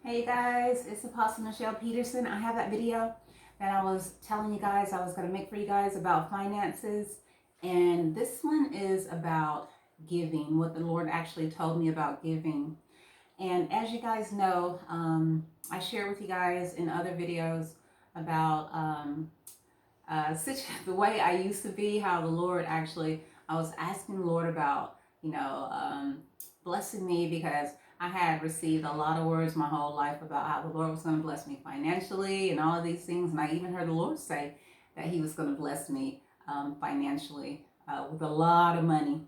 Hey guys, it's Apostle Michelle Peterson. I have that video that I was telling you guys I was going to make for you guys about finances. And this one is about giving, what the Lord actually told me about giving. And as you guys know, I share with you guys in other videos about the way I used to be, how the Lord actually, I was asking the Lord about, blessing me because I had received a lot of words my whole life about how the Lord was going to bless me financially and all of these things. And I even heard the Lord say that He was going to bless me financially with a lot of money.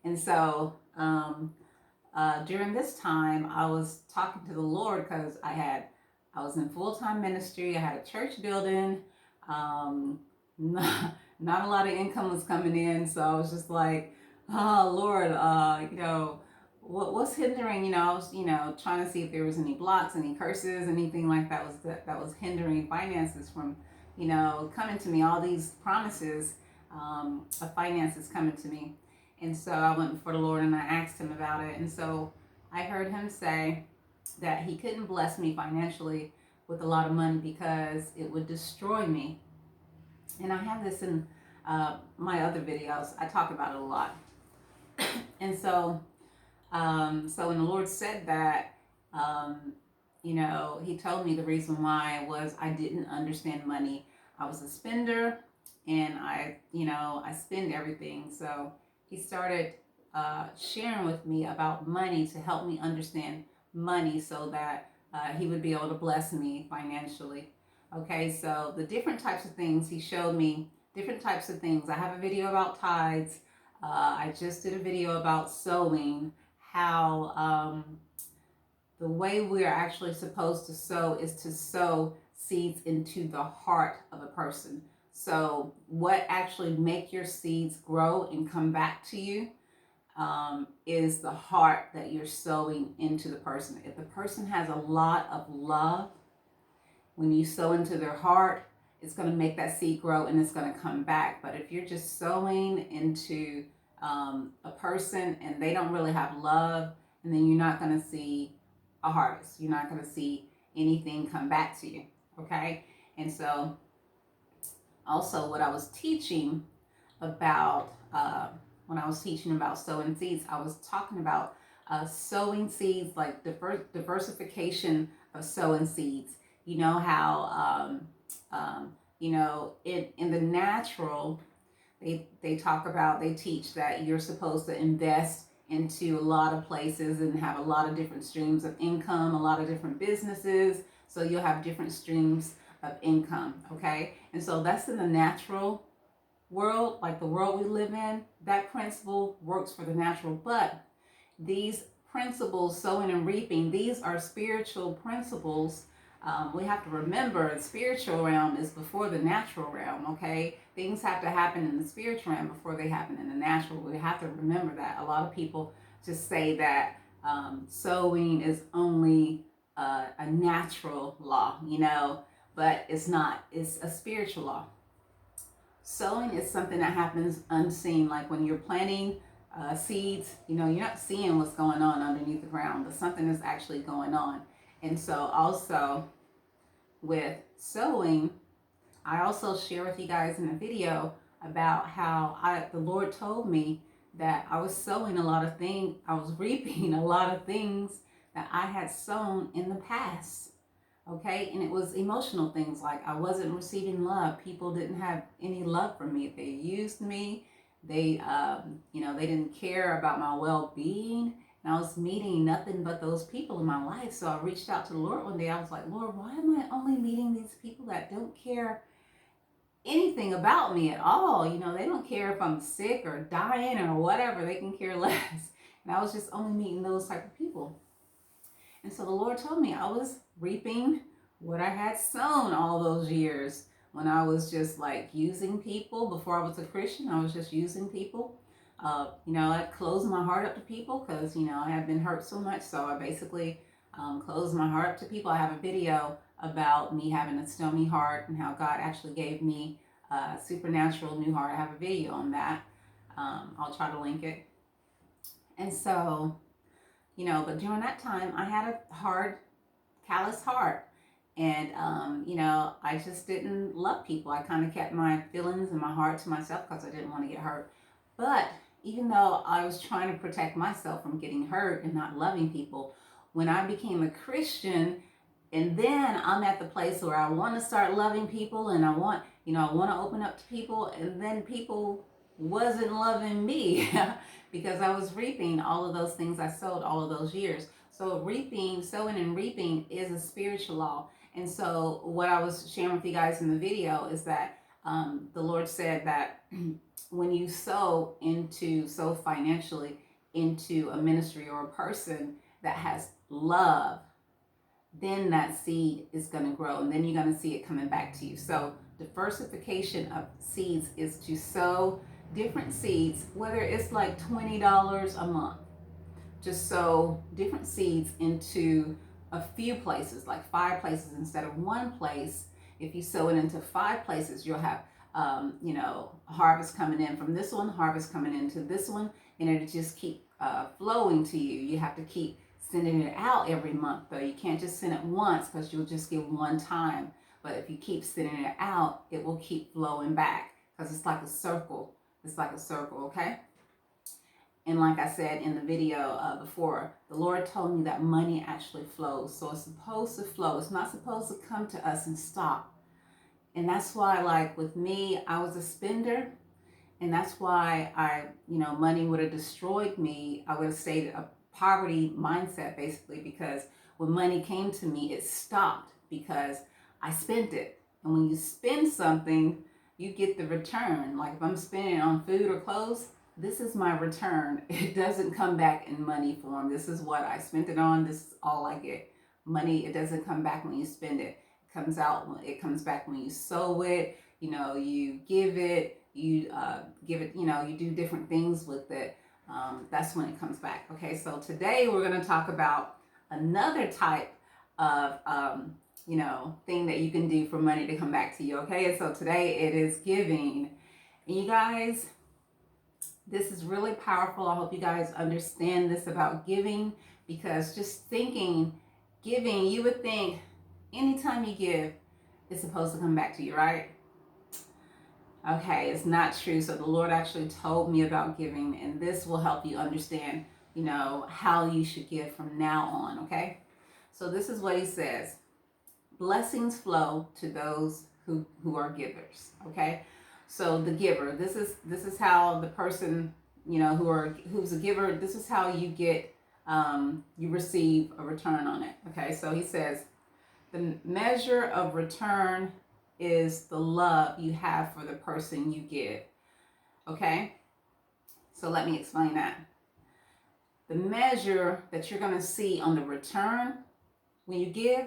And so during this time, I was talking to the Lord because I was in full-time ministry. I had a church building. Not a lot of income was coming in, so I was just like, oh Lord, what's hindering? I was trying to see if there was any blocks, any curses, anything like that was hindering finances from coming to me. All these promises of finances coming to me. And so I went before the Lord and I asked Him about it. And so I heard Him say that He couldn't bless me financially with a lot of money because it would destroy me. And I have this in my other videos. I talk about it a lot. And so, when the Lord said that, He told me the reason why was I didn't understand money. I was a spender, and I spend everything. So He started sharing with me about money to help me understand money, so that He would be able to bless me financially. Okay, so the different types of things He showed me, different types of things. I have a video about tithes. I just did a video about sowing, how the way we are actually supposed to sow is to sow seeds into the heart of a person. So what actually make your seeds grow and come back to you is the heart that you're sowing into the person. If the person has a lot of love, when you sow into their heart, it's going to make that seed grow and it's going to come back. But if you're just sowing into a person and they don't really have love, and then you're not going to see a harvest. You're not going to see anything come back to you. Okay? And so also what I was teaching about, when I was teaching about sowing seeds, I was talking about sowing seeds, like diversification of sowing seeds. You know how, in the natural, they talk about, they teach that you're supposed to invest into a lot of places and have a lot of different streams of income, a lot of different businesses. So you'll have different streams of income, okay? And so that's in the natural world, like the world we live in. That principle works for the natural, but these principles, sowing and reaping, these are spiritual principles. We have to remember the spiritual realm is before the natural realm, okay? Things have to happen in the spiritual realm before they happen in the natural. We have to remember that. A lot of people just say that sowing is only a natural law, but it's not. It's a spiritual law. Sowing is something that happens unseen, like when you're planting seeds, you're not seeing what's going on underneath the ground, but something is actually going on. And so also with sowing, I also share with you guys in a video about how the Lord told me that I was sowing a lot of things, I was reaping a lot of things that I had sown in the past. Okay, and it was emotional things, like I wasn't receiving love. People didn't have any love for me. They used me. They they didn't care about my well-being, and I was meeting nothing but those people in my life. So I reached out to the Lord one day. I was like, Lord, why am I only meeting these people that don't care anything about me at all? They don't care if I'm sick or dying or whatever. They can care less. And I was just only meeting those type of people. And so the Lord told me I was reaping what I had sown all those years, when I was just like using people. Before I was a Christian, I was just using people. I closed my heart up to people because, I had been hurt so much. So I basically closed my heart up to people. I have a video about me having a stony heart and how God actually gave me a supernatural new heart. I have a video on that. I'll try to link it. And so but during that time, I had a hard, callous heart. And, I just didn't love people. I kind of kept my feelings and my heart to myself because I didn't want to get hurt. But even though I was trying to protect myself from getting hurt and not loving people, when I became a Christian, and then I'm at the place where I want to start loving people and I want to open up to people, and then people wasn't loving me because I was reaping all of those things I sowed all of those years. So reaping, sowing and reaping is a spiritual law. And so what I was sharing with you guys in the video is that the Lord said that when you sow financially into a ministry or a person that has love, then that seed is going to grow, and then you're going to see it coming back to you. So diversification of seeds is to sow different seeds, whether it's like $20 a month. Just sow different seeds into a few places, like 5 places instead of 1 place. If you sow it into 5 places, you'll have harvest coming in from this one, harvest coming into this one, and it'll just keep flowing to you. You have to keep sending it out every month, though. You can't just send it once because you'll just give one time. But if you keep sending it out, it will keep flowing back because it's like a circle. It's like a circle, okay? And like I said in the video before, the Lord told me that money actually flows. So it's supposed to flow. It's not supposed to come to us and stop. And that's why, like with me, I was a spender. And that's why money would have destroyed me. I would have stayed a poverty mindset basically, because when money came to me, it stopped because I spent it. And when you spend something, you get the return. Like if I'm spending it on food or clothes, this is my return. It doesn't come back in money form. This is what I spent it on. This is all I get. Money, it doesn't come back when you spend it. It comes back when you sow it. You give it. You give it. You do different things with it. That's when it comes back. Okay, so today we're going to talk about another type of thing that you can do for money to come back to you. Okay, and so today it is giving. And you guys, this is really powerful. I hope you guys understand this about giving, because just thinking giving, you would think anytime you give, it's supposed to come back to you, right? Okay, it's not true. So the Lord actually told me about giving, and this will help you understand, how you should give from now on, okay? So this is what he says. Blessings flow to those who are givers, okay? So the giver, this is how the person, who's a giver, this is how you get you receive a return on it. Okay, so he says the measure of return is the love you have for the person you give. Okay, so let me explain that. The measure that you're going to see on the return when you give,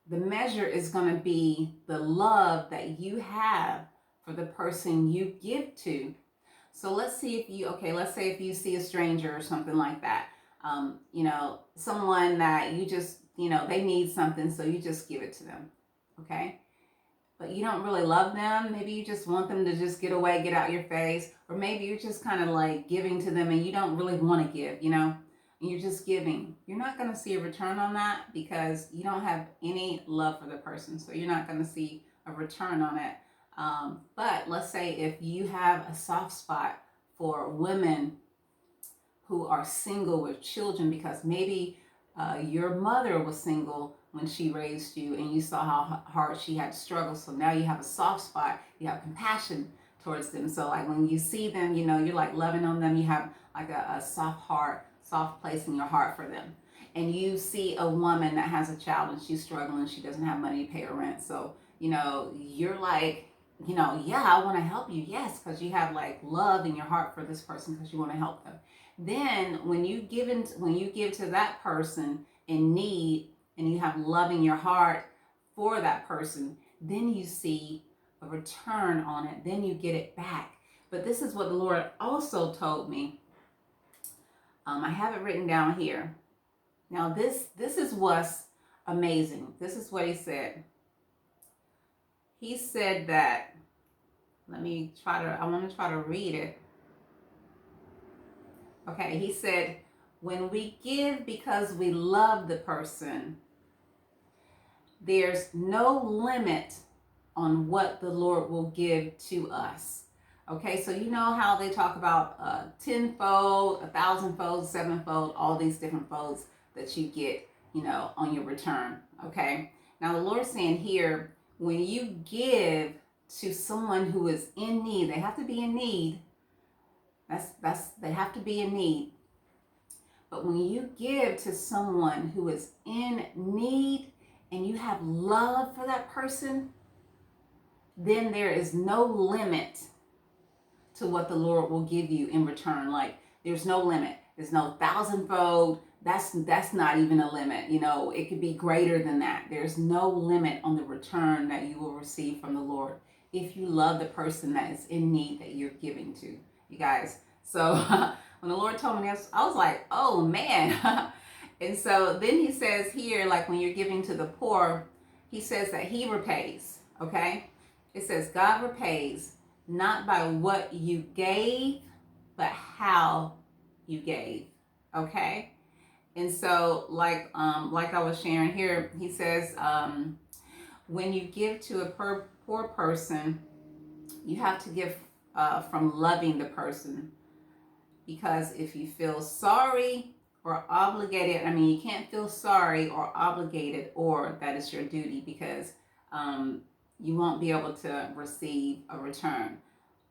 the measure is going to be the love that you have for the person you give to. So let's say if you see a stranger or something like that, someone that you just, they need something, so you just give it to them, okay? But you don't really love them. Maybe you just want them to just get away, get out your face, or maybe you're just kind of like giving to them and you don't really want to give, and you're just giving. You're not going to see a return on that because you don't have any love for the person, so you're not going to see a return on it. But let's say if you have a soft spot for women who are single with children, because maybe your mother was single when she raised you and you saw how hard she had to struggle, so now you have a soft spot, you have compassion towards them. So like when you see them, you're like loving on them, you have like a soft heart, soft place in your heart for them. And you see a woman that has a child and she's struggling, she doesn't have money to pay her rent, so you're like, yeah, I want to help you. Yes, because you have like love in your heart for this person because you want to help them. Then when you give to that person in need and you have love in your heart for that person, then you see a return on it. Then you get it back. But this is what the Lord also told me. I have it written down here. Now this is what's amazing. This is what he said. He said that, I want to try to read it. Okay, he said, When we give because we love the person, there's no limit on what the Lord will give to us. Okay, so you know how they talk about tenfold, a thousandfold, sevenfold, all these different folds that you get, on your return. Okay, now the Lord's saying here, when you give to someone who is in need, they have to be in need. They have to be in need. But when you give to someone who is in need and you have love for that person, then there is no limit to what the Lord will give you in return. Like, there's no limit. There's no thousandfold. That's not even a limit. It could be greater than that. There's no limit on the return that you will receive from the Lord if you love the person that is in need that you're giving to, you guys. So when the Lord told me this, I was like, oh man. And so then he says here, like when you're giving to the poor, he says that he repays, okay? It says God repays not by what you gave, but how you gave, okay? And so like I was sharing here, he says when you give to a poor person, you have to give from loving the person, because if you feel sorry or obligated, you can't feel sorry or obligated, or that is your duty, because you won't be able to receive a return.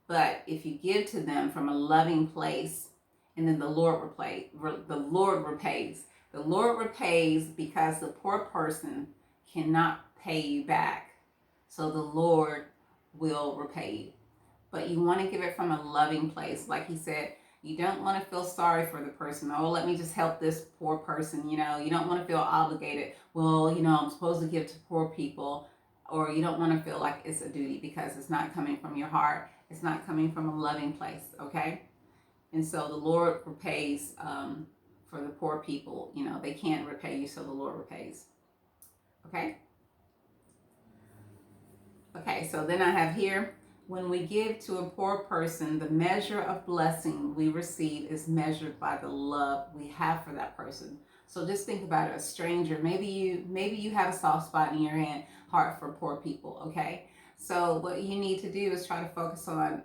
But if you give to them from a loving place, and then the Lord repays. The Lord repays because the poor person cannot pay you back. So the Lord will repay you. But you want to give it from a loving place. Like he said, you don't want to feel sorry for the person. Oh, let me just help this poor person. You don't want to feel obligated. Well, I'm supposed to give to poor people. Or you don't want to feel like it's a duty, because it's not coming from your heart. It's not coming from a loving place, okay? And so the Lord repays for the poor people. They can't repay you, so the Lord repays, okay? Okay, so then I have here, when we give to a poor person, the measure of blessing we receive is measured by the love we have for that person. So just think about it, a stranger. Maybe you have a soft spot in your heart for poor people, okay? So what you need to do is try to focus on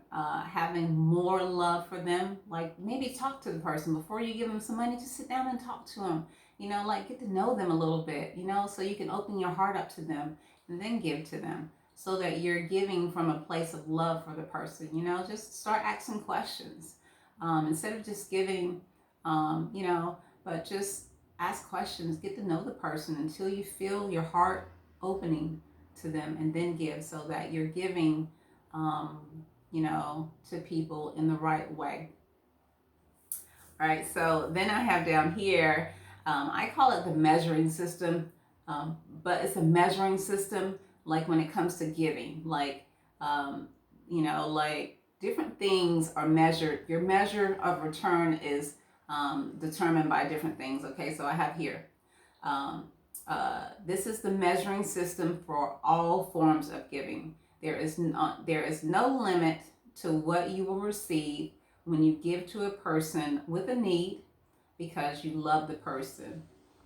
having more love for them. Like, maybe talk to the person before you give them some money. Just sit down and talk to them. Like, get to know them a little bit, so you can open your heart up to them and then give to them, so that you're giving from a place of love for the person. Just start asking questions instead of just giving, but just ask questions, get to know the person until you feel your heart opening to them, and then give, so that you're giving, to people in the right way. All right, so then I have down here, I call it the measuring system, but it's a measuring system like when it comes to giving, like, like different things are measured. Your measure of return is determined by different things. Okay, so I have here, this is the measuring system for all forms of giving. There is no limit to what you will receive when you give to a person with a need, because you love the person,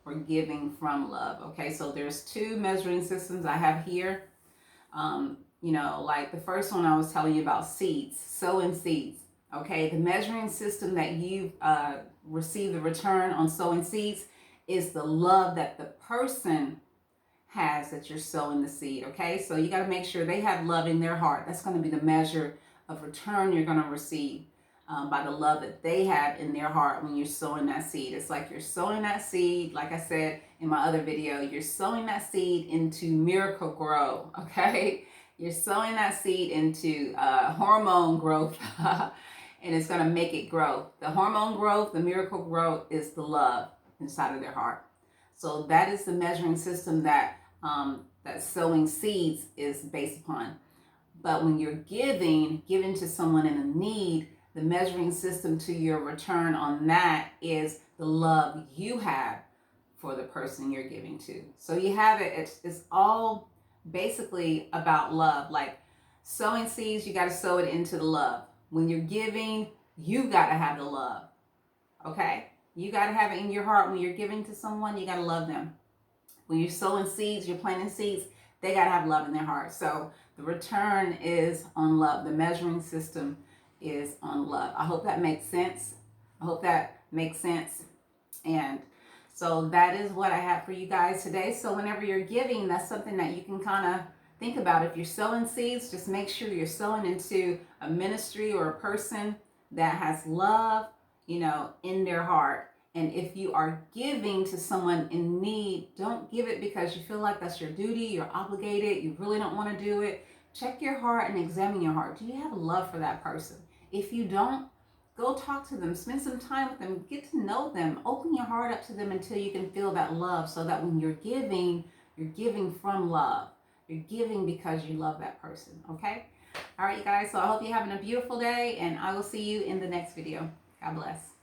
or giving from love. Okay, so there's two measuring systems I have here. Like the first one I was telling you about, seeds, sowing seeds. Okay, the measuring system that you receive the return on sowing seeds is the love that the person has that you're sowing the seed. Okay, so you got to make sure they have love in their heart. That's going to be the measure of return you're going to receive. By the love that they have in their heart when you're sowing that seed. It's like you're sowing that seed, like I said in my other video, you're sowing that seed into Miracle Grow, okay? You're sowing that seed into hormone growth, and it's going to make it grow. The hormone growth, the miracle growth, is the love inside of their heart. So that is the measuring system that that sowing seeds is based upon. But when you're giving to someone in a need, the measuring system to your return on that is the love you have for the person you're giving to. So you have it, it's all basically about love. Like sowing seeds, you got to sow it into the love. When you're giving, you got to have the love. Okay? You got to have it in your heart when you're giving to someone. You got to love them. When you're sowing seeds, you're planting seeds, they got to have love in their heart. So the return is on love. The measuring system is on love. I hope that makes sense. I hope that makes sense. And so that is what I have for you guys today. So whenever you're giving, that's something that you can kind of think about. If you're sowing seeds, just make sure you're sowing into a ministry or a person that has love, in their heart. And if you are giving to someone in need, don't give it because you feel like that's your duty, you're obligated, you really don't want to do it. Check your heart and examine your heart. Do you have love for that person? If you don't, go talk to them, spend some time with them, get to know them, open your heart up to them until you can feel that love, so that when you're giving from love. You're giving because you love that person, okay? All right, you guys, so I hope you're having a beautiful day, and I will see you in the next video. God bless.